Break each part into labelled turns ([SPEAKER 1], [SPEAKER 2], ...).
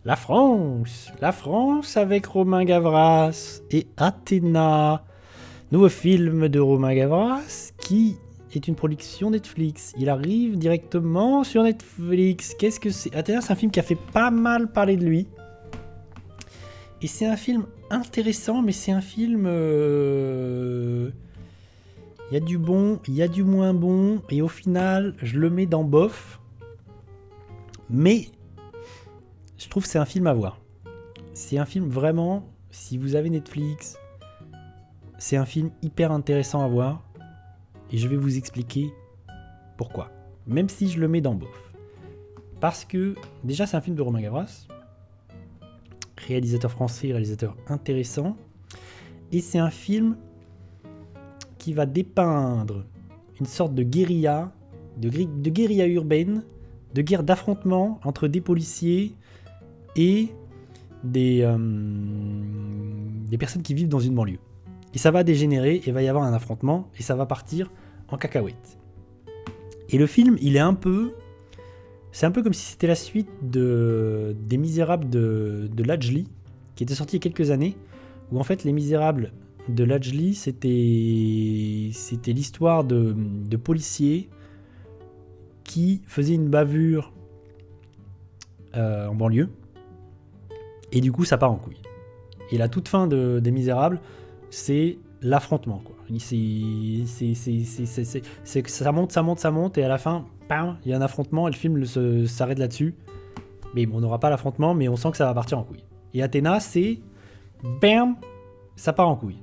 [SPEAKER 1] La France avec Romain Gavras et Athéna. Nouveau film de Romain Gavras qui est une production Netflix. Il arrive directement sur Netflix. Qu'est-ce que c'est ? Athéna, c'est un film qui a fait pas mal parler de lui. Et c'est un film intéressant, mais c'est un film... Il y a du bon, il y a du moins bon, et au final, je le mets dans bof. Mais je trouve que c'est un film à voir. C'est un film vraiment, si vous avez Netflix, c'est un film hyper intéressant à voir. Et je vais vous expliquer pourquoi. Même si je le mets dans bof. Parce que, déjà, c'est un film de Romain Gavras. Réalisateur français, réalisateur intéressant. Et c'est un film qui va dépeindre une sorte de guérilla, de guérilla urbaine, de guerre d'affrontement entre des policiers et des personnes qui vivent dans une banlieue. Et ça va dégénérer, et il va y avoir un affrontement, et ça va partir en cacahuète. Et le film, c'est un peu comme si c'était la suite des Misérables de Lajli, qui était sorti il y a quelques années, où en fait Les Misérables de Lajli, c'était l'histoire de policiers qui faisaient une bavure en banlieue, et du coup ça part en couille. Et la toute fin des Misérables, c'est l'affrontement, quoi. Ça monte, et à la fin, bam, il y a un affrontement, et le film s'arrête là-dessus. Mais bon, on n'aura pas l'affrontement, mais on sent que ça va partir en couille. Et Athéna, c'est bam, ça part en couille.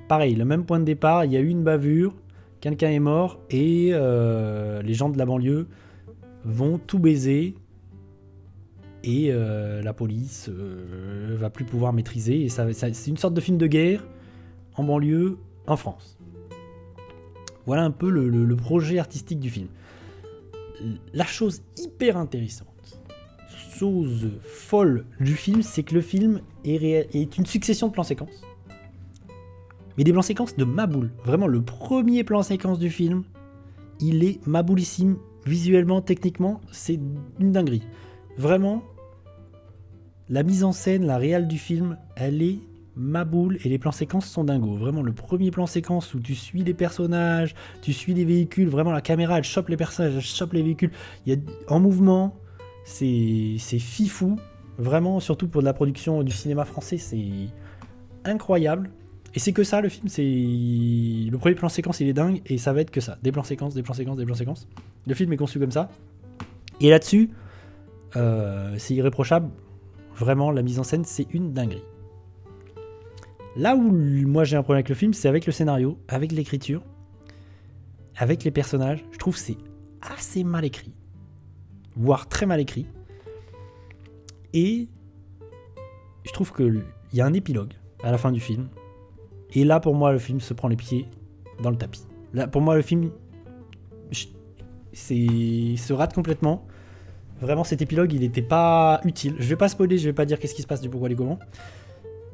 [SPEAKER 1] Pareil, le même point de départ, il y a eu une bavure, quelqu'un est mort, et les gens de la banlieue vont tout baiser, et la police va plus pouvoir maîtriser, et c'est une sorte de film de guerre en banlieue en France. Voilà un peu le projet artistique du film. La chose hyper intéressante, chose folle du film, c'est que le film est une succession de plans séquences. Mais des plans séquences de maboule. Vraiment, le premier plan séquence du film, il est maboulissime. Visuellement, techniquement, c'est une dinguerie. Vraiment, la mise en scène, la réal du film, elle est maboule, et les plans séquences sont dingos. Vraiment, le premier plan séquence où tu suis les personnages, tu suis les véhicules, vraiment la caméra, elle chope les personnages, elle chope les véhicules. Il y a en mouvement, c'est fifou. Vraiment, surtout pour de la production du cinéma français, c'est incroyable. Et c'est que ça, le film, c'est... Le premier plan séquence, il est dingue, et ça va être que ça. Des plans séquences, des plans séquences, des plans séquences. Le film est conçu comme ça. Et là-dessus, c'est irréprochable. Vraiment, la mise en scène, c'est une dinguerie. Là où moi j'ai un problème avec le film, c'est avec le scénario, avec l'écriture, avec les personnages. Je trouve que c'est assez mal écrit, voire très mal écrit. Et je trouve qu'il y a un épilogue à la fin du film. Et là, pour moi, le film se prend les pieds dans le tapis. Là, pour moi, le film se rate complètement. Vraiment, cet épilogue, il n'était pas utile. Je vais pas spoiler, je vais pas dire qu'est-ce qui se passe du pourquoi, du comment.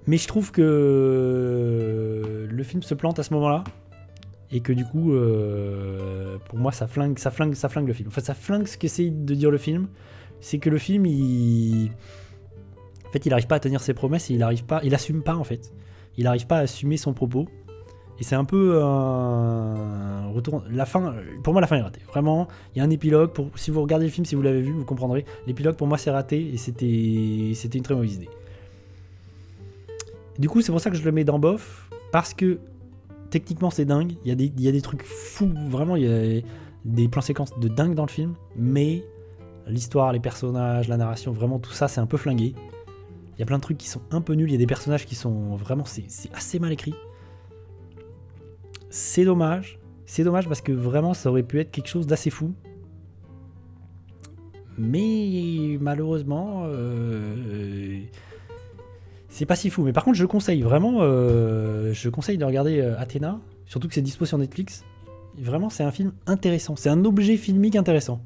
[SPEAKER 1] Mais je trouve que le film se plante à ce moment-là. Et que du coup, pour moi, ça flingue le film. Enfin, ça flingue ce qu'essaye de dire le film. C'est que le film, il arrive pas à tenir ses promesses, et il assume pas, en fait. Il n'arrive pas à assumer son propos. Et c'est un peu un retour... Pour moi, la fin est ratée. Vraiment, il y a un épilogue. Si vous regardez le film, si vous l'avez vu, vous comprendrez. L'épilogue, pour moi, c'est raté, et c'était une très mauvaise idée. Du coup, c'est pour ça que je le mets dans bof. Parce que, techniquement, c'est dingue. Il y a des trucs fous. Vraiment, il y a des plans séquences de dingue dans le film. Mais l'histoire, les personnages, la narration, vraiment, tout ça, c'est un peu flingué. Il y a plein de trucs qui sont un peu nuls. Il y a des personnages qui sont vraiment... C'est assez mal écrit. C'est dommage. C'est dommage parce que vraiment, ça aurait pu être quelque chose d'assez fou. Mais malheureusement, c'est pas si fou. Mais par contre, je conseille vraiment... je conseille de regarder Athéna. Surtout que c'est dispo sur Netflix. Vraiment, c'est un film intéressant. C'est un objet filmique intéressant.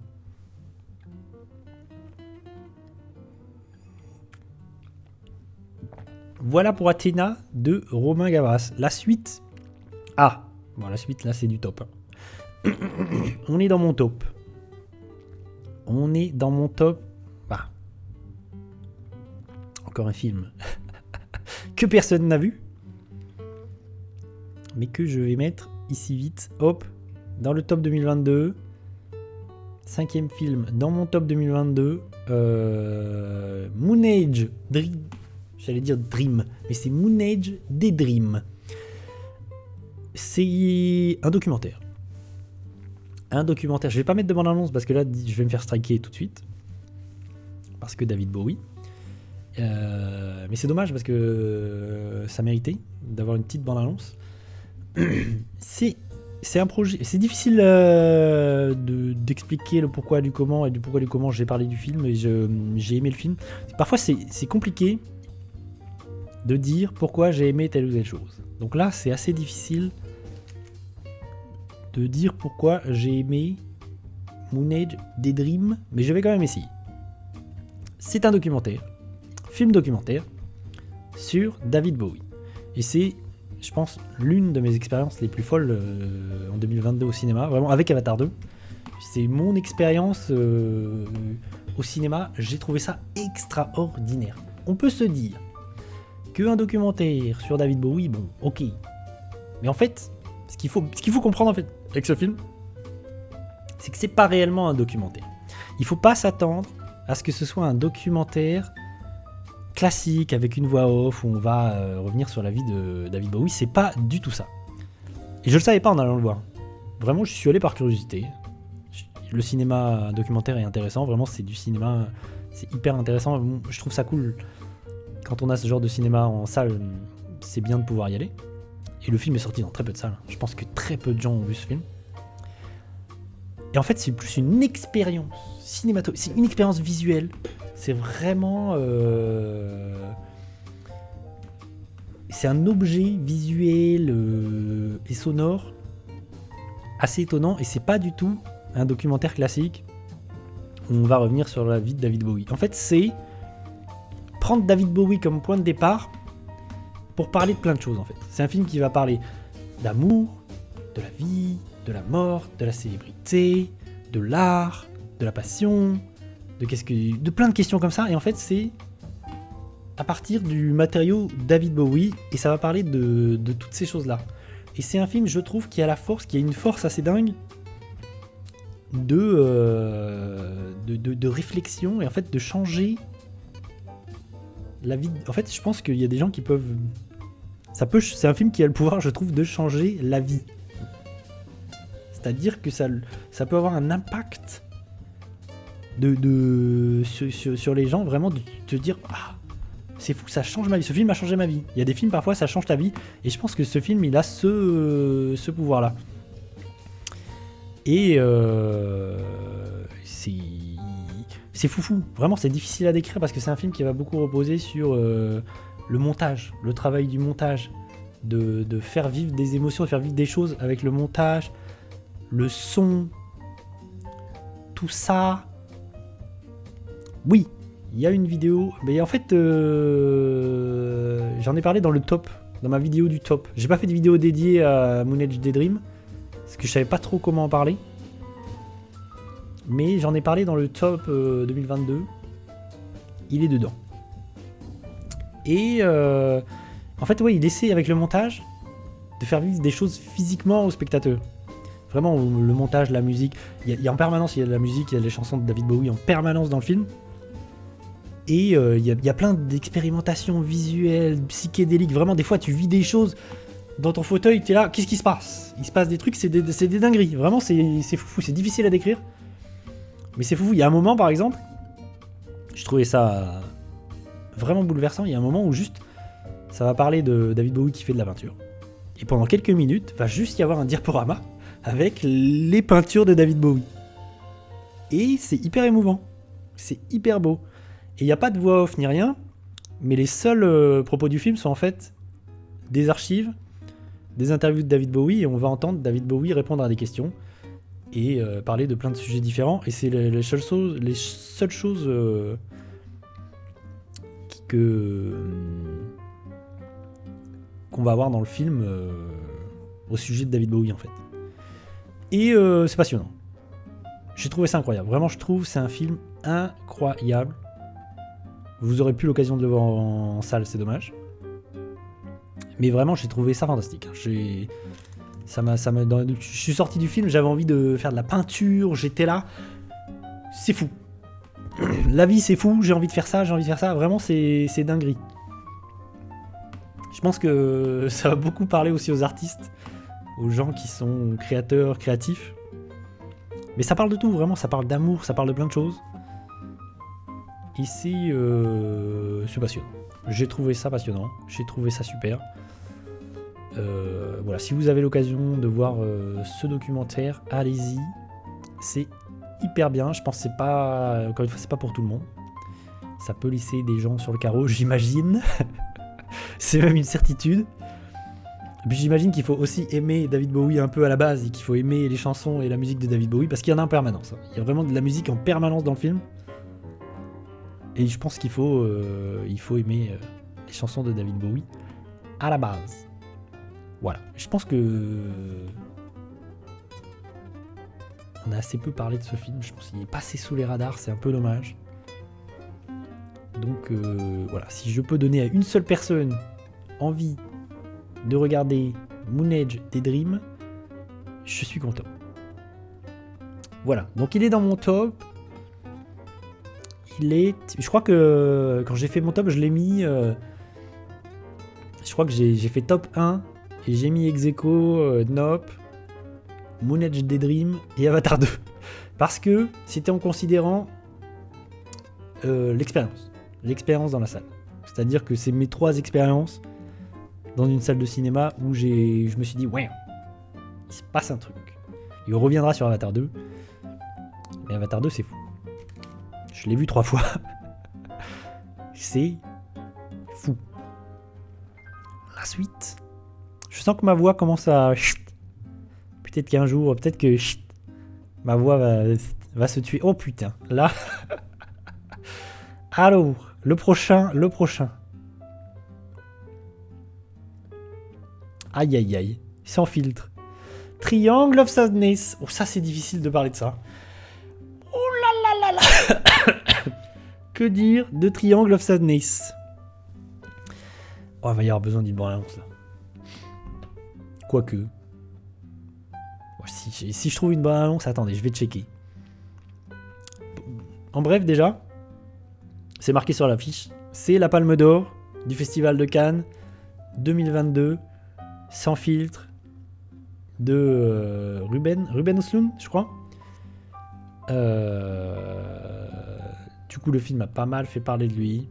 [SPEAKER 1] Voilà pour Athéna de Romain Gavras. La suite... Ah, bon, la suite, là, c'est du top. On est dans mon top. Bah. Encore un film que personne n'a vu, mais que je vais mettre ici vite, hop, dans le top 2022. 5e film dans mon top 2022, Moon Age Dream. J'allais dire Dream, mais c'est Moon Age Daydream. C'est un documentaire. Je vais pas mettre de bande-annonce parce que là, je vais me faire striker tout de suite. Parce que David Bowie. Mais c'est dommage parce que ça méritait d'avoir une petite bande-annonce. C'est un projet. C'est difficile d'expliquer le pourquoi du comment et du pourquoi du comment j'ai parlé du film et j'ai aimé le film. Parfois, c'est compliqué de dire pourquoi j'ai aimé telle ou telle chose. Donc là, c'est assez difficile de dire pourquoi j'ai aimé Moon Age Daydream, mais je vais quand même essayer. C'est un documentaire, film documentaire, sur David Bowie. Et c'est, je pense, l'une de mes expériences les plus folles en 2022 au cinéma, vraiment avec Avatar 2. C'est mon expérience au cinéma, j'ai trouvé ça extraordinaire. On peut se dire qu'un documentaire sur David Bowie, bon, ok. Mais en fait, ce qu'il faut comprendre en fait avec ce film, c'est que c'est pas réellement un documentaire. Il faut pas s'attendre à ce que ce soit un documentaire classique avec une voix off où on va revenir sur la vie de David Bowie. C'est pas du tout ça. Et je le savais pas en allant le voir. Vraiment, je suis allé par curiosité. Le cinéma documentaire est intéressant. Vraiment, c'est du cinéma, c'est hyper intéressant. Je trouve ça cool. Quand on a ce genre de cinéma en salle, c'est bien de pouvoir y aller. Et le film est sorti dans très peu de salles. Je pense que très peu de gens ont vu ce film. Et en fait, c'est plus une expérience cinématographique. C'est une expérience visuelle. C'est vraiment... c'est un objet visuel et sonore assez étonnant. Et c'est pas du tout un documentaire classique où on va revenir sur la vie de David Bowie. En fait, c'est prendre David Bowie comme point de départ pour parler de plein de choses en fait. C'est un film qui va parler d'amour, de la vie, de la mort, de la célébrité, de l'art, de la passion, de plein de questions comme ça. Et en fait, c'est à partir du matériau David Bowie et ça va parler de toutes ces choses-là. Et c'est un film, je trouve, qui a une force assez dingue de réflexion et en fait de changer la vie. En fait, je pense qu'il y a des gens qui peuvent. C'est un film qui a le pouvoir, je trouve, de changer la vie. C'est-à-dire que ça peut avoir un impact sur les gens, vraiment de te dire ah, c'est fou, ça change ma vie. Ce film a changé ma vie. Il y a des films parfois ça change ta vie, et je pense que ce film il a ce pouvoir-là. Et c'est foufou. Vraiment, c'est difficile à décrire parce que c'est un film qui va beaucoup reposer sur le montage, le travail du montage, de faire vivre des émotions, de faire vivre des choses avec le montage, le son, tout ça. Oui, il y a une vidéo, mais en fait, j'en ai parlé dans le top, dans ma vidéo du top. J'ai pas fait de vidéo dédiée à Moon Age Daydream parce que je savais pas trop comment en parler. Mais j'en ai parlé dans le top 2022. Il est dedans. Et en fait, ouais, il essaie avec le montage de faire vivre des choses physiquement au spectateur. Vraiment, le montage, la musique. Il y a en permanence, il y a de la musique, il y a les chansons de David Bowie en permanence dans le film. Et il y a plein d'expérimentations visuelles, psychédéliques. Vraiment, des fois, tu vis des choses dans ton fauteuil, tu es là, qu'est-ce qui se passe ? Il se passe des trucs, c'est des dingueries. Vraiment, c'est fou, c'est difficile à décrire. Mais c'est fou. Il y a un moment, par exemple, je trouvais ça vraiment bouleversant. Il y a un moment où juste, ça va parler de David Bowie qui fait de la peinture. Et pendant quelques minutes, va juste y avoir un diaporama avec les peintures de David Bowie. Et c'est hyper émouvant. C'est hyper beau. Et il n'y a pas de voix off ni rien, mais les seuls propos du film sont en fait des archives, des interviews de David Bowie, et on va entendre David Bowie répondre à des questions et parler de plein de sujets différents. Et c'est les seules choses qu'on va avoir dans le film au sujet de David Bowie en fait. Et c'est passionnant. J'ai trouvé ça incroyable. Vraiment, je trouve c'est un film incroyable. Vous aurez plus l'occasion de le voir en salle, c'est dommage. Mais vraiment, j'ai trouvé ça fantastique. Je suis sorti du film, j'avais envie de faire de la peinture, j'étais là. C'est fou. La vie, c'est fou, j'ai envie de faire ça, Vraiment, c'est dinguerie. Je pense que ça va beaucoup parler aussi aux artistes, aux gens qui sont créateurs, créatifs. Mais ça parle de tout, vraiment, ça parle d'amour, ça parle de plein de choses. Et c'est passionnant. J'ai trouvé ça passionnant, j'ai trouvé ça super. Voilà, si vous avez l'occasion de voir ce documentaire, allez-y. C'est hyper bien. Je pense que c'est pas, encore une fois, c'est pas pour tout le monde. Ça peut laisser des gens sur le carreau, j'imagine. C'est même une certitude. Et puis j'imagine qu'il faut aussi aimer David Bowie un peu à la base et qu'il faut aimer les chansons et la musique de David Bowie parce qu'il y en a en permanence. Il y a vraiment de la musique en permanence dans le film. Et je pense qu'il faut aimer les chansons de David Bowie à la base. Voilà. Je pense que on a assez peu parlé de ce film. Je pense qu'il est passé sous les radars. C'est un peu dommage. Donc voilà. Si je peux donner à une seule personne envie de regarder Moon Age Daydream, je suis content. Voilà. Donc il est dans mon top. Je crois que quand j'ai fait mon top, je l'ai mis. Je crois que j'ai fait top 1 et j'ai mis ex aequo Nope, Moon Age Daydream et Avatar 2. Parce que c'était en considérant l'expérience dans la salle. C'est-à-dire que c'est mes 3 expériences dans une salle de cinéma où je me suis dit, ouais, il se passe un truc. Et on reviendra sur Avatar 2. Mais Avatar 2, c'est fou. Je l'ai vu 3 fois. C'est fou. La suite. Je sens que ma voix commence à... Peut-être qu'un jour, peut-être que... Ma voix va se tuer. Oh putain. Là... Alors, le prochain. Aïe aïe aïe. Sans filtre. Triangle of Sadness. Oh, ça c'est difficile de parler de ça. Oh là là là là. Que dire de Triangle of Sadness? Oh, il va y avoir besoin d'une bande-annonce là. Quoique. Oh, si je trouve une bande-annonce, attendez, je vais checker. En bref, déjà, c'est marqué sur l'affiche. C'est la Palme d'Or du Festival de Cannes 2022, sans filtre, de Ruben Östlund, je crois. Du coup, le film a pas mal fait parler de lui.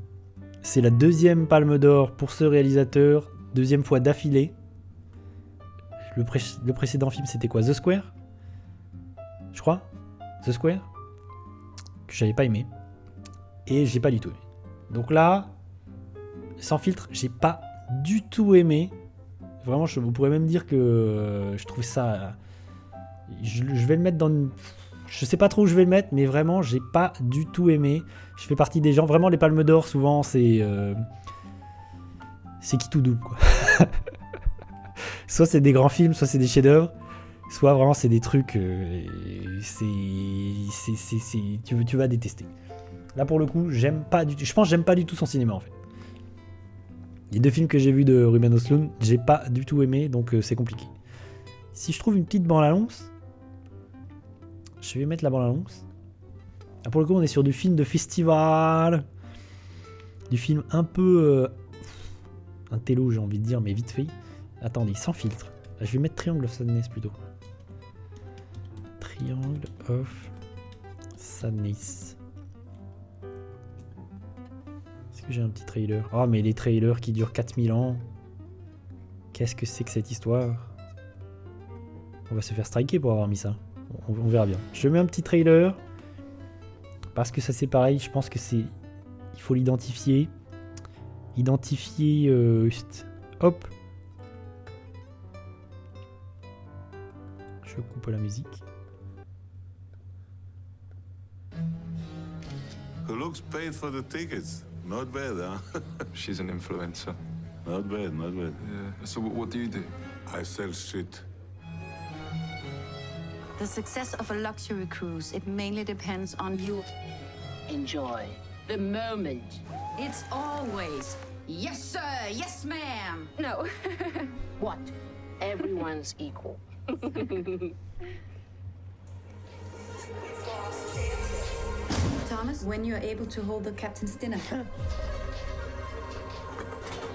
[SPEAKER 1] C'est la 2e Palme d'Or pour ce réalisateur, 2e fois d'affilée. Le précédent film, c'était quoi? The Square, je crois. The Square, que j'avais pas aimé. Et j'ai pas du tout aimé. Donc là, sans filtre, j'ai pas du tout aimé. Vraiment, vous pourrez même dire que je trouve ça... Je vais le mettre dans une... Je sais pas trop où je vais le mettre, mais vraiment, j'ai pas du tout aimé. Je fais partie des gens... Vraiment, les palmes d'or, souvent, c'est qui tout double, quoi. Soit c'est des grands films, soit c'est des chefs-d'œuvre, soit vraiment c'est des trucs... tu vas détester. Là, pour le coup, j'aime pas du tout... Je pense que j'aime pas du tout son cinéma, en fait. Les 2 films que j'ai vus de Ruben Östlund, j'ai pas du tout aimé, donc c'est compliqué. Si je trouve une petite bande-annonce, je vais mettre la bande-annonce. Là, pour le coup, on est sur du film de festival. Du film un peu... un télo, j'ai envie de dire, mais vite fait. Attendez, sans filtre. Là, je vais mettre Triangle of Sadness plutôt. Triangle of Sadness. Est-ce que j'ai un petit trailer? Oh, mais les trailers qui durent 4000 ans. Qu'est-ce que c'est que cette histoire? On va se faire striker pour avoir mis ça. On verra bien. Je mets un petit trailer. Parce que ça c'est pareil, je pense que c'est... Il faut l'identifier. Hop. Je coupe la musique.
[SPEAKER 2] Who looks paid for the tickets? Not bad, huh?
[SPEAKER 3] She's an influencer.
[SPEAKER 2] Not bad, not bad.
[SPEAKER 3] Yeah. So what do you do?
[SPEAKER 2] I sell shit.
[SPEAKER 4] The success of a luxury cruise, it mainly depends on you.
[SPEAKER 5] Enjoy the moment. It's always, yes sir, yes ma'am.
[SPEAKER 4] No.
[SPEAKER 6] What? Everyone's equal.
[SPEAKER 4] Thomas, when you're able to hold the captain's dinner.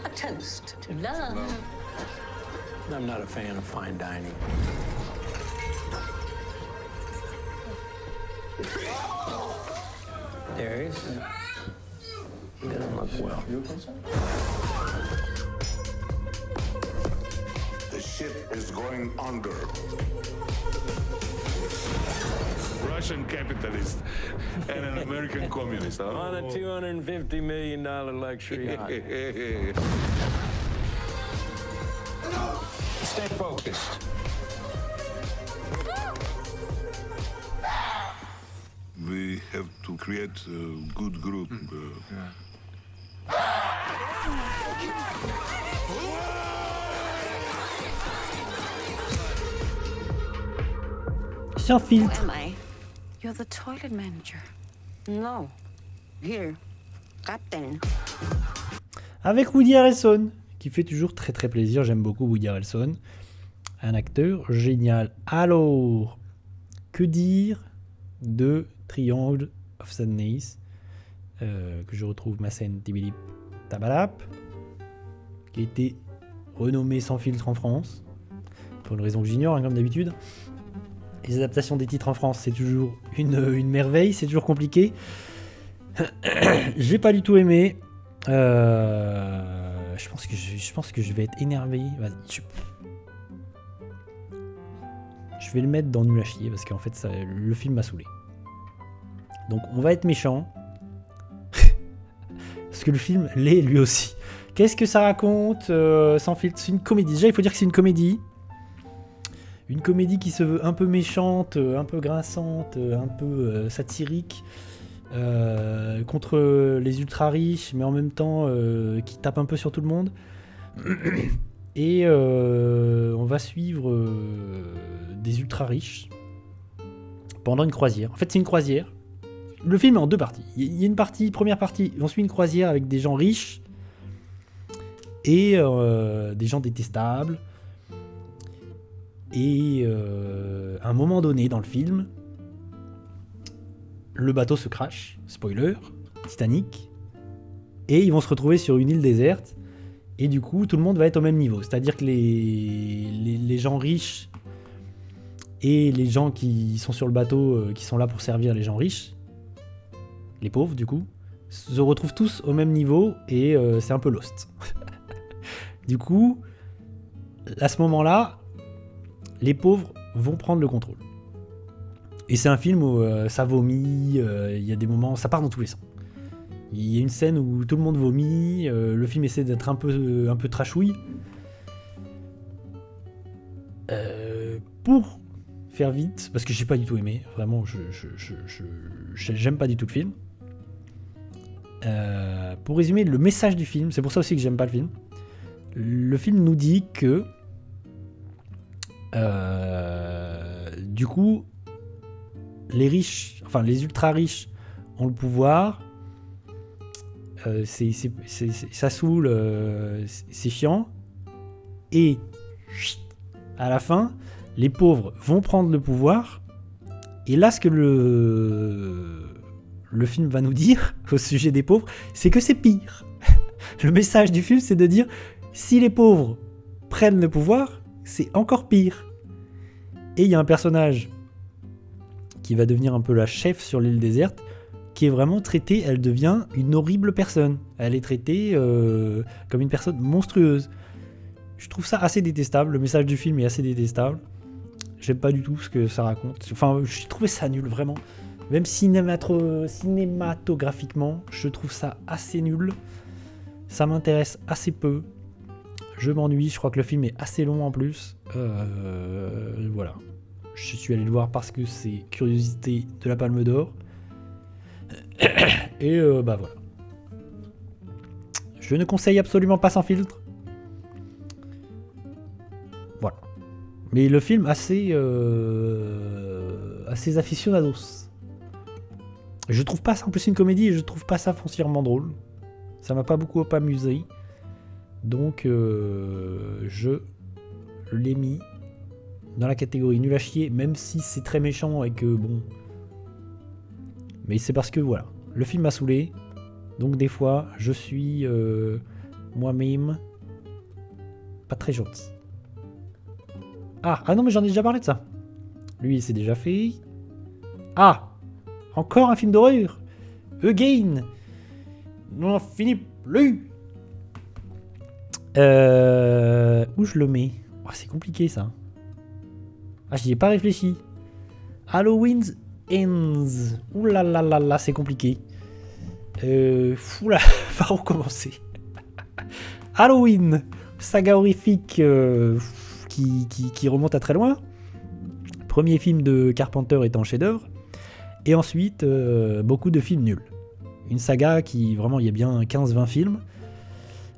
[SPEAKER 6] A toast to love.
[SPEAKER 7] I'm not a fan of fine dining. Darius? He doesn't look well.
[SPEAKER 2] The ship is going under. Russian capitalist and an American communist. Huh?
[SPEAKER 7] On a $250 million luxury yacht. Stay focused.
[SPEAKER 2] We have to create a good group.
[SPEAKER 1] Sans filtre.
[SPEAKER 5] Am I? You're the toilet manager.
[SPEAKER 6] No. Here. Captain.
[SPEAKER 1] Avec Woody Harrelson, qui fait toujours très très plaisir. J'aime beaucoup Woody Harrelson. Un acteur génial. Alors, que dire de Triangle of Sadness, que je retrouve ma scène Tibilip Tabalap, qui a été renommé Sans filtre en France, pour une raison que j'ignore, hein, comme d'habitude. Les adaptations des titres en France, c'est toujours une merveille, c'est toujours compliqué. J'ai pas du tout aimé. Je pense que je vais être énervé. Vas-y, je vais le mettre dans nul à chier parce qu'en fait le film m'a saoulé. Donc on va être méchant. Parce que le film l'est lui aussi. Qu'est-ce que ça raconte Sans filtre, c'est une comédie. Déjà il faut dire que c'est une comédie. Une comédie qui se veut un peu méchante, un peu grinçante, un peu satirique. Contre les ultra riches, mais en même temps qui tape un peu sur tout le monde. Et on va suivre des ultra riches pendant une croisière. En fait, c'est une croisière. Le film est en deux parties. Il y a une partie, première partie, on suit une croisière avec des gens riches et des gens détestables. Et à un moment donné dans le film, le bateau se crache, spoiler, Titanic, et ils vont se retrouver sur une île déserte, et du coup tout le monde va être au même niveau, c'est-à-dire que les gens riches et les gens qui sont sur le bateau, qui sont là pour servir les gens riches, les pauvres du coup, se retrouvent tous au même niveau, et c'est un peu Lost. Du coup, à ce moment-là, les pauvres vont prendre le contrôle. Et c'est un film où ça vomit, il y a des moments, ça part dans tous les sens. Il y a une scène où tout le monde vomit, le film essaie d'être un peu trashouille. Pour faire vite, parce que j'ai pas du tout aimé, vraiment, j'aime pas du tout le film. Pour résumer, le message du film, c'est pour ça aussi que j'aime pas le film. Le film nous dit que du coup, les riches, enfin les ultra riches ont le pouvoir, ça saoule, c'est chiant, et à la fin, les pauvres vont prendre le pouvoir, et là ce que le film va nous dire au sujet des pauvres, c'est que c'est pire. Le message du film, c'est de dire, si les pauvres prennent le pouvoir, c'est encore pire. Et il y a un personnage qui va devenir un peu la chef sur l'île déserte, qui est vraiment traitée, elle devient une horrible personne. Elle est traitée comme une personne monstrueuse. Je trouve ça assez détestable, le message du film est assez détestable. J'aime pas du tout ce que ça raconte. Enfin, j'ai trouvé ça nul, vraiment. Même cinématographiquement, je trouve ça assez nul. Ça m'intéresse assez peu. Je m'ennuie, je crois que le film est assez long en plus. Voilà. Je suis allé le voir parce que c'est curiosité de la Palme d'Or. Et bah voilà. Je ne conseille absolument pas Sans filtre. Voilà. Mais le film assez aficionados. Je trouve pas ça, en plus c'est une comédie et je trouve pas ça foncièrement drôle. Ça m'a pas beaucoup amusé. Donc je l'ai mis dans la catégorie nul à chier, même si c'est très méchant et que bon. Mais c'est parce que voilà, le film m'a saoulé. Donc des fois, je suis moi-même pas très gentil. Ah non, mais j'en ai déjà parlé de ça. Lui, il s'est déjà fait. Ah, encore un film d'horreur. Again. Non, finit plus. Où je le mets? Oh, c'est compliqué ça. Ah, j'y ai pas réfléchi. Halloween Ends. Ouh là là là là, c'est compliqué. Oula, par où commencer? Halloween, saga horrifique qui remonte à très loin. Premier film de Carpenter étant chef-d'œuvre. Et ensuite, beaucoup de films nuls. Une saga qui, vraiment, il y a bien 15-20 films.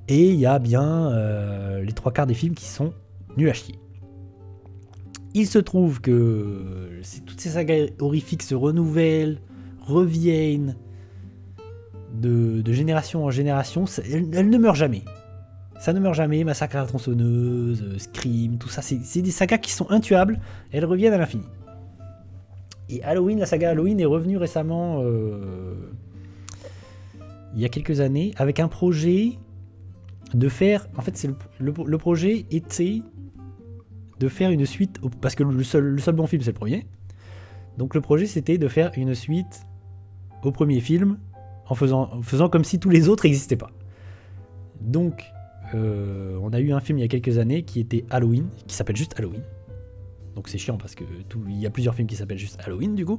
[SPEAKER 1] Et il y a bien les 3/4 des films qui sont nuls à chier. Il se trouve que toutes ces sagas horrifiques se renouvellent, reviennent de génération en génération. Elles ne meurent jamais. Ça ne meurt jamais. Massacre à la tronçonneuse, Scream, tout ça. C'est des sagas qui sont intuables. Elles reviennent à l'infini. Et Halloween, la saga Halloween est revenue récemment, il y a quelques années, avec un projet de faire... En fait, le projet était de faire une suite... Parce que le seul bon film, c'est le premier. Donc le projet, c'était de faire une suite au premier film en faisant comme si tous les autres n'existaient pas. Donc, on a eu un film il y a quelques années qui était Halloween, qui s'appelle juste Halloween. Donc c'est chiant parce que il y a plusieurs films qui s'appellent juste Halloween du coup.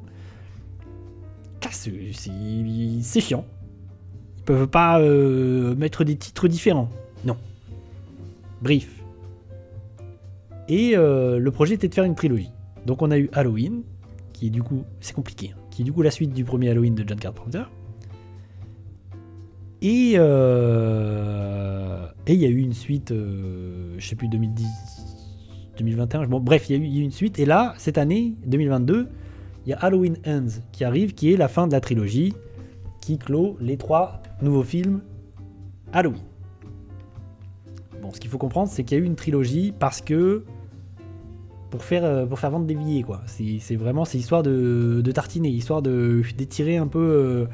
[SPEAKER 1] C'est chiant. Ils peuvent pas mettre des titres différents. Non. Bref. Et le projet était de faire une trilogie. Donc on a eu Halloween, qui est du coup, c'est compliqué, hein, qui est du coup la suite du premier Halloween de John Carpenter. Et il y a eu une suite, je sais plus, 2010, 2021, bon, bref, il y a eu une suite. Et là, cette année, 2022, il y a Halloween Ends qui arrive, qui est la fin de la trilogie, qui clôt les 3 nouveaux films Halloween. Bon, ce qu'il faut comprendre, c'est qu'il y a eu une trilogie parce que pour faire vendre des billets, quoi. C'est vraiment, c'est histoire de tartiner, histoire d'étirer un peu,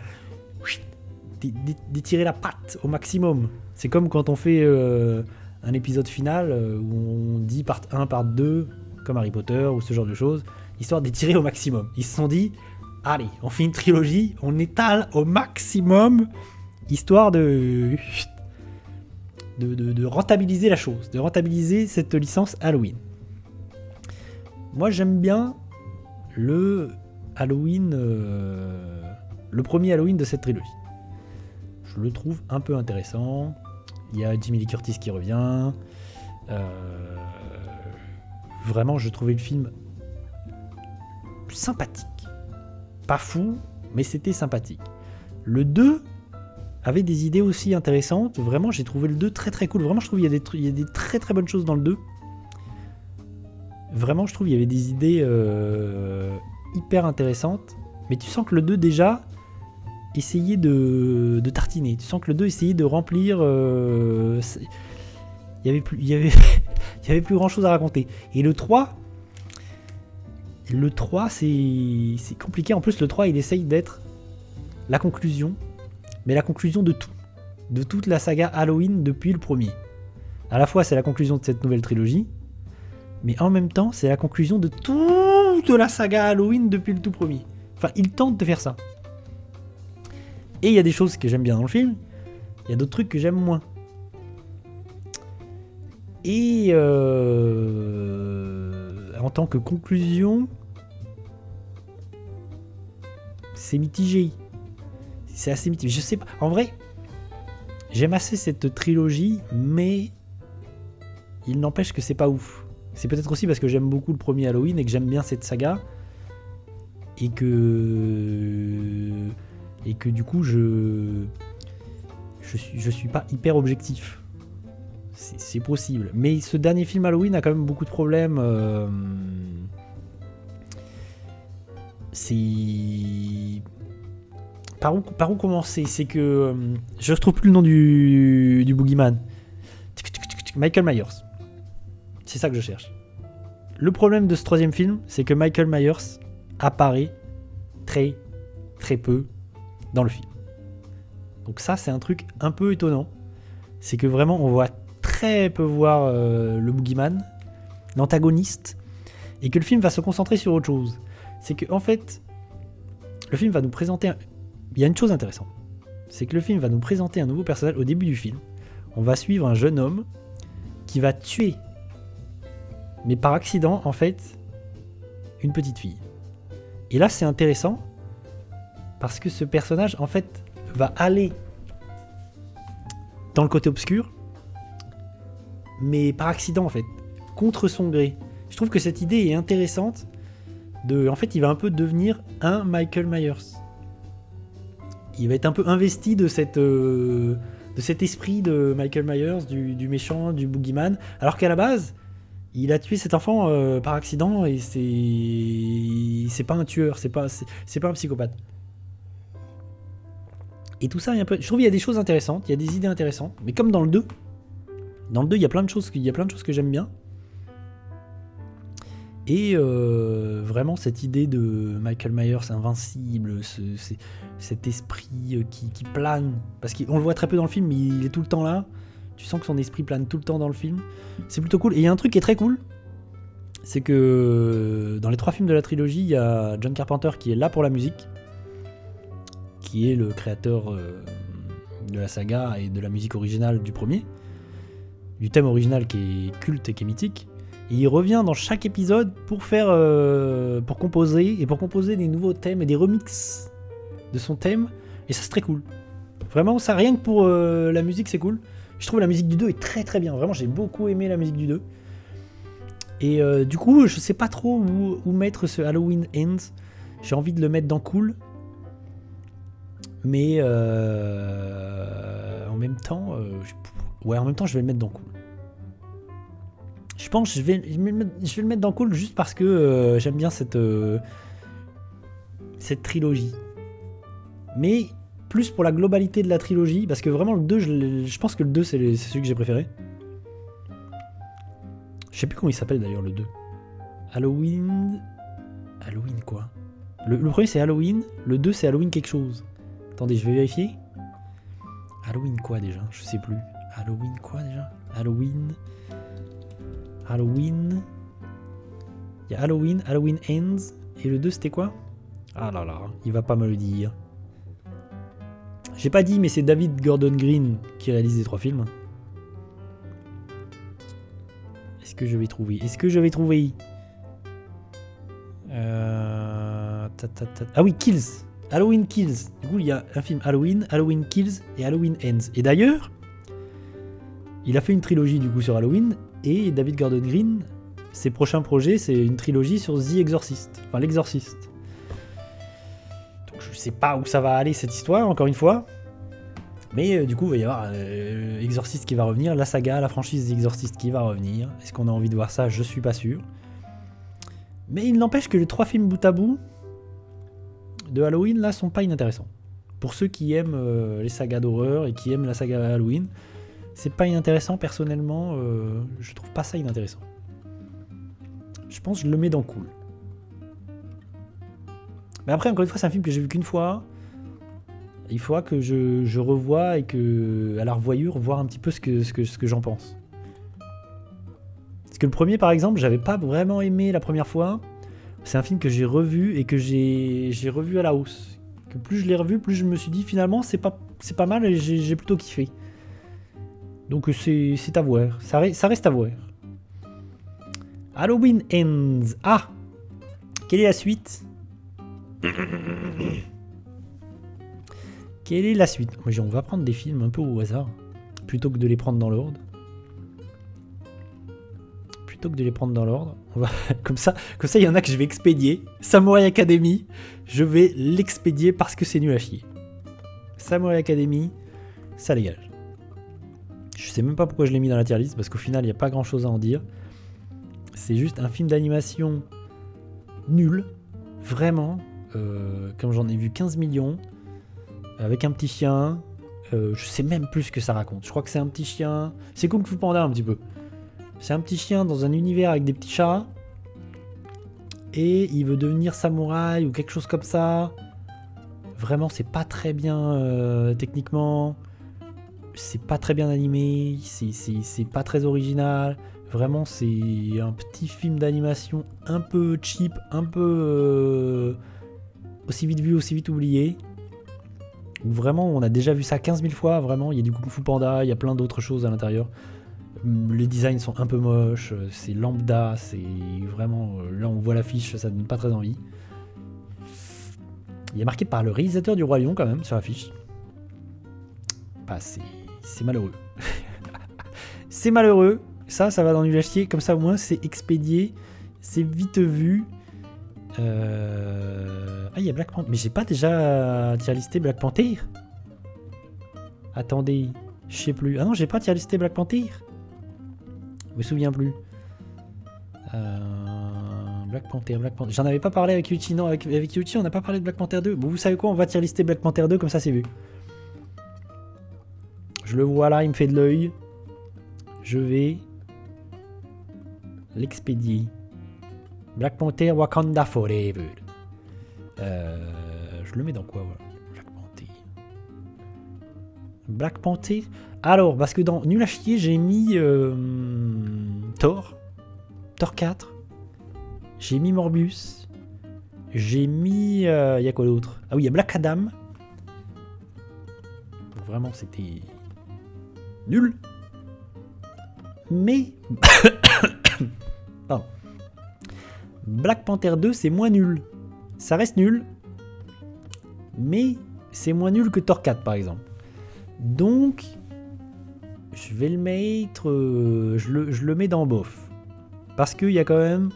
[SPEAKER 1] d'étirer la patte au maximum. C'est comme quand on fait un épisode final où on dit part 1, part 2, comme Harry Potter ou ce genre de choses, histoire d'étirer au maximum. Ils se sont dit, allez, on fait une trilogie, on étale au maximum, histoire de rentabiliser la chose, de rentabiliser cette licence Halloween. Moi, j'aime bien le Halloween, le premier Halloween de cette trilogie. Je le trouve un peu intéressant. Il y a Jamie Lee Curtis qui revient. Vraiment, je trouvais le film sympathique. Pas fou, mais c'était sympathique. Le 2 avait des idées aussi intéressantes. Vraiment, j'ai trouvé le 2 très très cool. Vraiment, je trouve qu'il y a des très très bonnes choses dans le 2. Vraiment, je trouve qu'il y avait des idées hyper intéressantes. Mais tu sens que le 2 déjà essayait de tartiner. Tu sens que le 2 essayait de remplir... il y avait plus grand chose à raconter. Et le 3, c'est compliqué. En plus, le 3, il essaye d'être la conclusion, mais la conclusion de tout. De toute la saga Halloween depuis le premier. À la fois, c'est la conclusion de cette nouvelle trilogie, mais en même temps, c'est la conclusion de toute la saga Halloween depuis le tout premier. Enfin, il tente de faire ça. Et il y a des choses que j'aime bien dans le film, il y a d'autres trucs que j'aime moins. Et en tant que conclusion, c'est mitigé. C'est assez mitigé. Je sais pas. En vrai, j'aime assez cette trilogie, mais il n'empêche que c'est pas ouf. C'est peut-être aussi parce que j'aime beaucoup le premier Halloween et que j'aime bien cette saga. Et que du coup, je suis pas hyper objectif. C'est possible. Mais ce dernier film Halloween a quand même beaucoup de problèmes. C'est par où commencer? C'est que je retrouve plus le nom du boogeyman. Michael Myers. C'est ça que je cherche. Le problème de ce troisième film, c'est que Michael Myers apparaît très très peu dans le film. Donc ça, c'est un truc un peu étonnant. C'est que vraiment, on voit très peu voir le boogeyman, l'antagoniste, et que le film va se concentrer sur autre chose. C'est que en fait, le film va nous présenter... Il y a une chose intéressante. C'est que le film va nous présenter un nouveau personnage au début du film. On va suivre un jeune homme qui va tuer, mais par accident, en fait, une petite fille. Et là, c'est intéressant, parce que ce personnage, en fait, va aller dans le côté obscur, mais par accident, en fait, contre son gré. Je trouve que cette idée est intéressante. En fait, il va un peu devenir un Michael Myers. Il va être un peu investi de cet esprit de Michael Myers, du méchant, du boogeyman, alors qu'à la base, il a tué cet enfant par accident et c'est pas un tueur, c'est pas un psychopathe. Et tout ça, je trouve qu'il y a des choses intéressantes, il y a des idées intéressantes, mais comme dans le 2, il y a plein de choses que j'aime bien. Et vraiment cette idée de Michael Myers invincible, cet esprit qui plane, parce qu'on le voit très peu dans le film, mais il est tout le temps là, tu sens que son esprit plane tout le temps dans le film, c'est plutôt cool. Et il y a un truc qui est très cool, c'est que dans les 3 films de la trilogie, il y a John Carpenter qui est là pour la musique, qui est le créateur de la saga et de la musique originale du premier, du thème original qui est culte et qui est mythique. Et il revient dans chaque épisode pour composer des nouveaux thèmes et des remixes de son thème. Et ça, c'est très cool. Vraiment, ça, rien que pour la musique, c'est cool. Je trouve la musique du 2 est très très bien. Vraiment, j'ai beaucoup aimé la musique du 2. Et du coup, je sais pas trop où mettre ce Halloween Ends. J'ai envie de le mettre dans Cool. Mais en même temps, je vais le mettre dans Cool. Je pense que je vais le mettre dans Cool juste parce que j'aime bien cette trilogie. Mais plus pour la globalité de la trilogie, parce que vraiment le 2, je pense que le 2 c'est celui que j'ai préféré. Je sais plus comment il s'appelle d'ailleurs le 2. Halloween quoi? Le premier c'est Halloween, le 2 c'est Halloween quelque chose. Attendez, je vais vérifier. Halloween quoi déjà? Je sais plus. Halloween quoi déjà? Halloween. Il y a Halloween Ends, et le 2 c'était quoi? Ah là là, il va pas me le dire. J'ai pas dit, mais c'est David Gordon Green qui réalise les 3 films. Est-ce que je vais trouver? Ah oui, Kills. Halloween Kills. Du coup, il y a un film Halloween, Halloween Kills et Halloween Ends. Et d'ailleurs, il a fait une trilogie du coup sur Halloween. Et David Gordon Green, ses prochains projets, c'est une trilogie sur The Exorcist. Enfin, l'Exorciste. Donc je sais pas où ça va aller cette histoire, encore une fois. Mais du coup, il va y avoir Exorcist qui va revenir, la saga, la franchise The Exorcist qui va revenir. Est-ce qu'on a envie de voir ça? Je suis pas sûr. Mais il n'empêche que les 3 films bout à bout de Halloween, là, sont pas inintéressants. Pour ceux qui aiment les sagas d'horreur et qui aiment la saga Halloween, c'est pas inintéressant, personnellement, je trouve pas ça inintéressant. Je pense que je le mets dans Cool. Mais après, encore une fois, c'est un film que j'ai vu qu'une fois. Il faudra que je revoie et que, à la revoyure, voir un petit peu ce que j'en pense. Parce que le premier, par exemple, j'avais pas vraiment aimé la première fois. C'est un film que j'ai revu et que j'ai revu à la hausse. Que plus je l'ai revu, plus je me suis dit, finalement, c'est pas mal et j'ai plutôt kiffé. Donc c'est à voir, ça reste à voir. Halloween Ends. Ah, quelle est la suite? Quelle est la suite? On va prendre des films un peu au hasard, plutôt que de les prendre dans l'ordre. On va comme ça, il y en a que je vais expédier. Samurai Academy, je vais l'expédier parce que c'est nul à chier. Samurai Academy, ça dégage. Je sais même pas pourquoi je l'ai mis dans la tier list, parce qu'au final, il n'y a pas grand chose à en dire. C'est juste un film d'animation nul, vraiment. Comme j'en ai vu 15 millions, avec un petit chien. Je sais même plus ce que ça raconte. Je crois que c'est un petit chien. C'est Kung Fu Panda un petit peu. C'est un petit chien dans un univers avec des petits chats. Et il veut devenir samouraï ou quelque chose comme ça. Vraiment, c'est pas très bien techniquement. C'est pas très bien animé. C'est pas très original. Vraiment, c'est un petit film d'animation un peu cheap, un peu aussi vite vu, aussi vite oublié. Vraiment, on a déjà vu ça 15 000 fois, vraiment. Il y a du Kung Fu Panda, il y a plein d'autres choses à l'intérieur. Les designs sont un peu moches, c'est lambda, c'est vraiment... Là, on voit l'affiche, ça donne pas très envie. Il est marqué par le réalisateur du Roi Lion, quand même, sur l'affiche. Bah, c'est malheureux. C'est malheureux. Ça va dans du lâchier. Comme ça, au moins, c'est expédié. C'est vite vu. Ah, il y a Black Panther. Mais j'ai pas déjà tier-listé Black Panther. Attendez, je sais plus. Ah non, j'ai pas tier-listé Black Panther. Je me souviens plus. Black Panther. J'en avais pas parlé avec Yuichi. Non, avec Yuichi, on n'a pas parlé de Black Panther 2. Bon, vous savez quoi, on va tier-lister Black Panther 2, comme ça c'est vu. Je le vois là, il me fait de l'œil. Je vais l'expédier. Black Panther Wakanda Forever. Je le mets dans quoi, voilà. Black Panther. Black Panther. Alors, parce que dans Nul à chier, j'ai mis Thor 4. J'ai mis Morbius. J'ai mis... y a quoi d'autre? Ah oui, il y a Black Adam. Donc vraiment, c'était... nul. Mais... Pardon. Black Panther 2, c'est moins nul. Ça reste nul. Mais c'est moins nul que Thor 4, par exemple. Donc... je vais le mettre... je le mets dans bof. Parce qu'il y a quand même...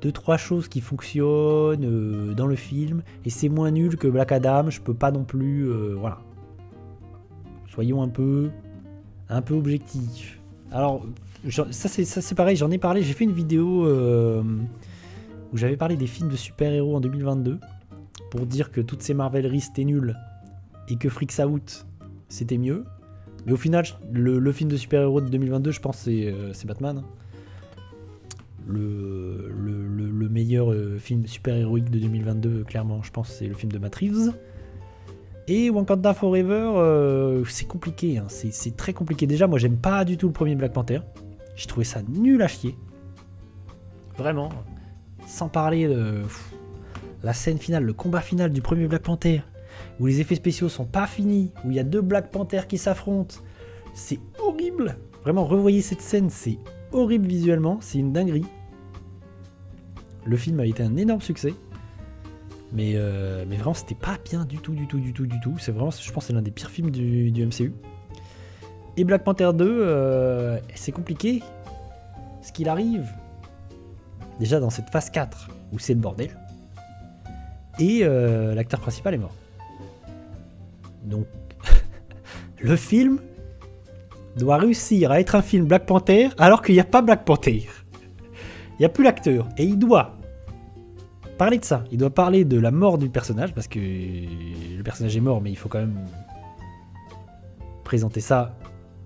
[SPEAKER 1] 2-3 choses qui fonctionnent dans le film. Et c'est moins nul que Black Adam. Je peux pas non plus... voilà. Soyons un peu objectifs. Alors, ça c'est pareil, j'en ai parlé. J'ai fait une vidéo où j'avais parlé des films de super-héros en 2022. Pour dire que toutes ces marveleries c'était nul. Et que Freaks Out c'était mieux. Mais au final, le film de super-héros de 2022, je pense c'est Batman. Le meilleur film super-héroïque de 2022, clairement, je pense c'est le film de Matt Reeves. Et Wakanda Forever, c'est compliqué, hein. C'est très compliqué. Déjà, moi j'aime pas du tout le premier Black Panther. J'ai trouvé ça nul à chier. Vraiment. Sans parler de la scène finale, le combat final du premier Black Panther, où les effets spéciaux sont pas finis, où il y a 2 Black Panthers qui s'affrontent. C'est horrible. Vraiment, revoyez cette scène, c'est horrible visuellement, c'est une dinguerie. Le film a été un énorme succès. Mais vraiment, c'était pas bien du tout. C'est vraiment, je pense, c'est l'un des pires films du MCU. Et Black Panther 2, c'est compliqué. Ce qu'il arrive, déjà dans cette phase 4, où c'est le bordel, et l'acteur principal est mort. Donc, le film doit réussir à être un film Black Panther, alors qu'il n'y a pas Black Panther. Il n'y a plus l'acteur. Et il doit parler de ça. Il doit parler de la mort du personnage, parce que le personnage est mort, mais il faut quand même présenter ça.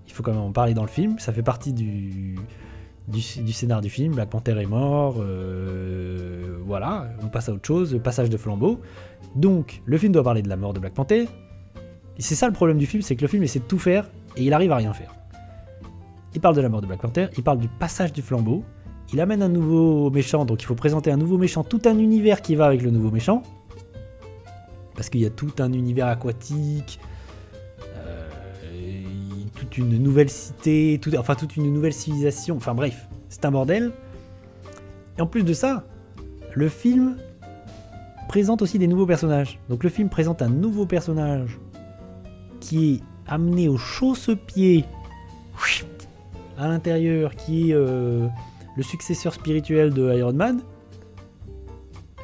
[SPEAKER 1] Il faut quand même en parler dans le film. Ça fait partie du scénar du film. Black Panther est mort. Voilà, on passe à autre chose. Le passage de flambeau. Donc, le film doit parler de la mort de Black Panther. Et c'est ça le problème du film, c'est que le film essaie de tout faire et il arrive à rien faire. Il parle de la mort de Black Panther, il parle du passage du flambeau. Il amène un nouveau méchant, donc il faut présenter un nouveau méchant, tout un univers qui va avec le nouveau méchant. Parce qu'il y a tout un univers aquatique, toute une nouvelle cité, toute une nouvelle civilisation, enfin bref, c'est un bordel. Et en plus de ça, le film présente aussi des nouveaux personnages. Donc le film présente un nouveau personnage qui est amené au chausse-pied à l'intérieur, qui est... le successeur spirituel de Iron Man.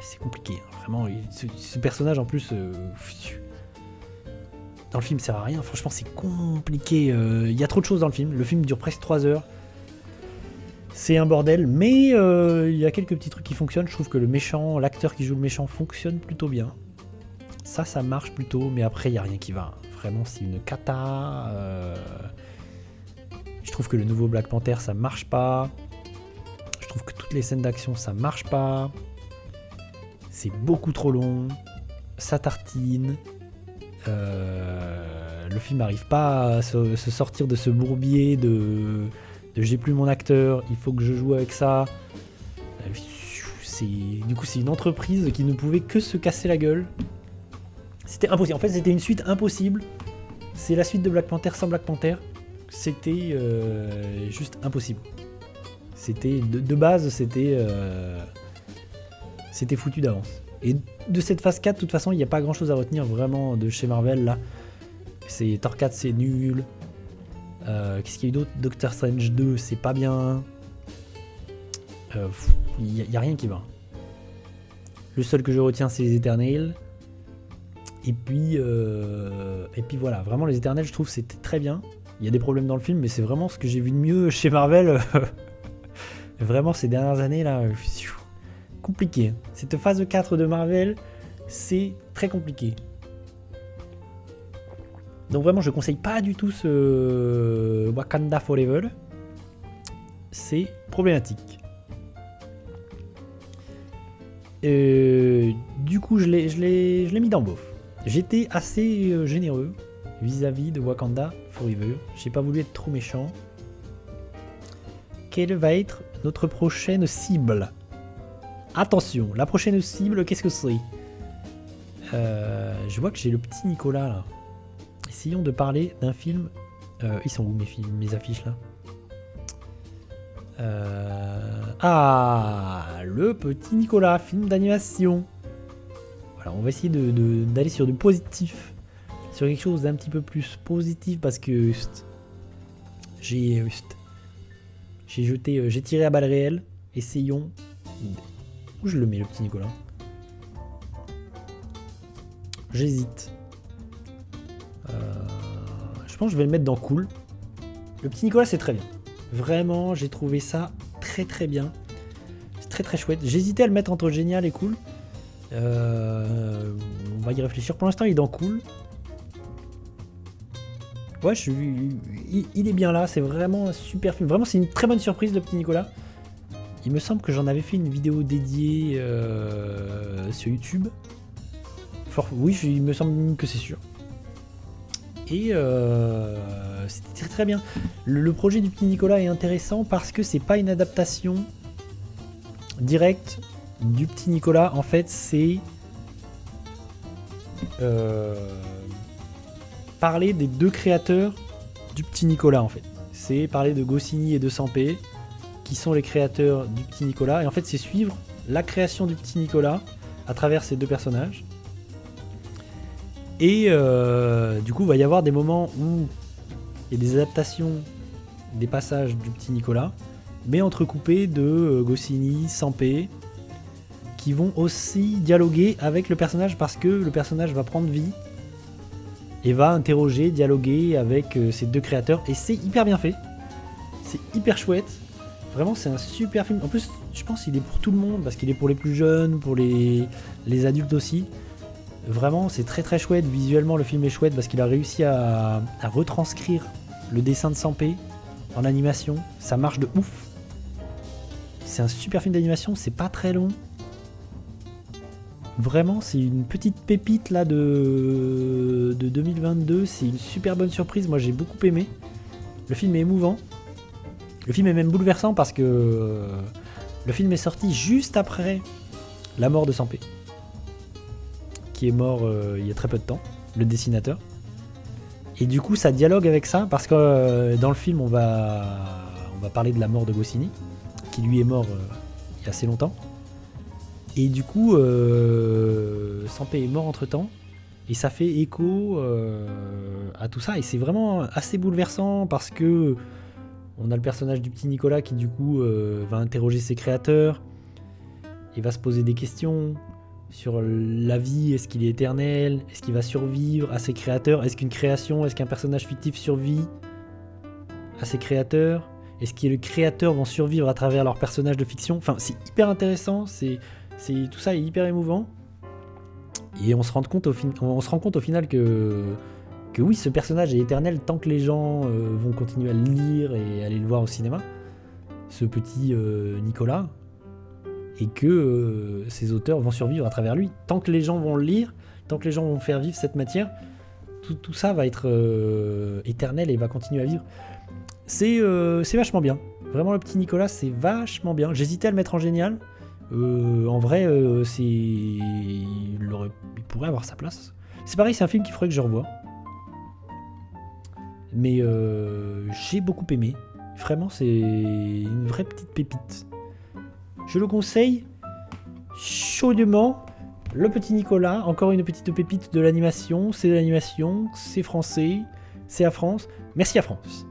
[SPEAKER 1] C'est compliqué, hein, vraiment. Ce personnage en plus, dans le film, sert à rien. Franchement, c'est compliqué. Il y a trop de choses dans le film. Le film dure presque 3 heures. C'est un bordel, mais il y a quelques petits trucs qui fonctionnent. Je trouve que le méchant, l'acteur qui joue le méchant, fonctionne plutôt bien. ça marche plutôt, mais après, il n'y a rien qui va. Vraiment, c'est une cata. Je trouve que le nouveau Black Panther, ça marche pas. Je trouve que toutes les scènes d'action, ça marche pas. C'est beaucoup trop long. Ça tartine. Le film n'arrive pas à se sortir de ce bourbier de j'ai plus mon acteur, il faut que je joue avec ça. Du coup, c'est une entreprise qui ne pouvait que se casser la gueule. C'était impossible. En fait, c'était une suite impossible. C'est la suite de Black Panther sans Black Panther. C'était juste impossible. C'était de base, c'était foutu d'avance. Et de cette phase 4, de toute façon, il n'y a pas grand chose à retenir vraiment de chez Marvel là. C'est Thor 4, c'est nul. Qu'est-ce qu'il y a eu d'autre? Doctor Strange 2, c'est pas bien. Il n'y a rien qui va. Le seul que je retiens, c'est les Éternels. Et puis voilà, vraiment les Éternels, je trouve c'était très bien. Il y a des problèmes dans le film, mais c'est vraiment ce que j'ai vu de mieux chez Marvel. Vraiment ces dernières années là, compliqué. Cette phase 4 de Marvel, c'est très compliqué. Donc vraiment, je conseille pas du tout ce Wakanda Forever. C'est problématique. Du coup, je l'ai mis dans bof. J'étais assez généreux vis-à-vis de Wakanda Forever. J'ai pas voulu être trop méchant. Quelle va être notre prochaine cible? Attention, la prochaine cible, qu'est-ce que c'est? Je vois que j'ai le petit Nicolas là. Essayons de parler d'un film. Ils sont où mes affiches là? Le petit Nicolas, film d'animation. Voilà, on va essayer d'aller sur du positif. Sur quelque chose d'un petit peu plus positif parce que j'ai tiré à balles réelles. Essayons. Où je le mets le petit Nicolas? J'hésite. Je pense que je vais le mettre dans cool. Le petit Nicolas, c'est très bien. Vraiment, j'ai trouvé ça très très bien. C'est très très chouette. J'hésitais à le mettre entre génial et cool. On va y réfléchir. Pour l'instant, il est dans cool. Ouais, il est bien là. C'est vraiment un super film. Vraiment, c'est une très bonne surprise, le petit Nicolas. Il me semble que j'en avais fait une vidéo dédiée sur YouTube. Oui, il me semble que c'est sûr. Et c'était très très bien. Le projet du petit Nicolas est intéressant parce que c'est pas une adaptation directe du petit Nicolas. En fait, c'est parler des deux créateurs du petit Nicolas. En fait, c'est parler de Goscinny et de Sampé, qui sont les créateurs du petit Nicolas. Et en fait, c'est suivre la création du petit Nicolas à travers ces deux personnages. Et du coup, il va y avoir des moments où il y a des adaptations des passages du petit Nicolas, mais entrecoupés de Goscinny, Sampé, qui vont aussi dialoguer avec le personnage parce que le personnage va prendre vie et va interroger, dialoguer avec ces deux créateurs. Et c'est hyper bien fait. C'est hyper chouette. Vraiment, c'est un super film. En plus, je pense qu'il est pour tout le monde parce qu'il est pour les plus jeunes, pour les adultes aussi. Vraiment, c'est très très chouette. Visuellement, le film est chouette parce qu'il a réussi à retranscrire le dessin de Sampé en animation. Ça marche de ouf. C'est un super film d'animation, c'est pas très long. Vraiment, c'est une petite pépite là de 2022. C'est une super bonne surprise. Moi, j'ai beaucoup aimé. Le film est émouvant. Le film est même bouleversant parce que le film est sorti juste après la mort de Sampé, qui est mort il y a très peu de temps, le dessinateur. Et du coup, ça dialogue avec ça, parce que dans le film, on va parler de la mort de Goscinny, qui lui est mort il y a assez longtemps. Et du coup, Sampé est mort entre-temps, et ça fait écho à tout ça. Et c'est vraiment assez bouleversant, parce que on a le personnage du petit Nicolas qui, du coup, va interroger ses créateurs, et va se poser des questions sur la vie. Est-ce qu'il est éternel? Est-ce qu'il va survivre à ses créateurs? Est-ce qu'une création, est-ce qu'un personnage fictif survit à ses créateurs? Est-ce que les créateurs vont survivre à travers leurs personnages de fiction? Enfin, c'est hyper intéressant, tout ça est hyper émouvant. Et on se rend compte au final que oui, ce personnage est éternel tant que les gens vont continuer à le lire et aller le voir au cinéma, ce petit Nicolas, et que ces auteurs vont survivre à travers lui. Tant que les gens vont le lire, tant que les gens vont faire vivre cette matière, tout ça va être éternel et va continuer à vivre. C'est vachement bien. Vraiment, le petit Nicolas, c'est vachement bien. J'hésitais à le mettre en génial. En vrai, il pourrait avoir sa place. C'est pareil, c'est un film qu'il faudrait que je revoie. Mais j'ai beaucoup aimé. Vraiment, c'est une vraie petite pépite. Je le conseille chaudement. Le petit Nicolas, encore une petite pépite de l'animation. C'est de l'animation, c'est français, c'est à France. Merci à France.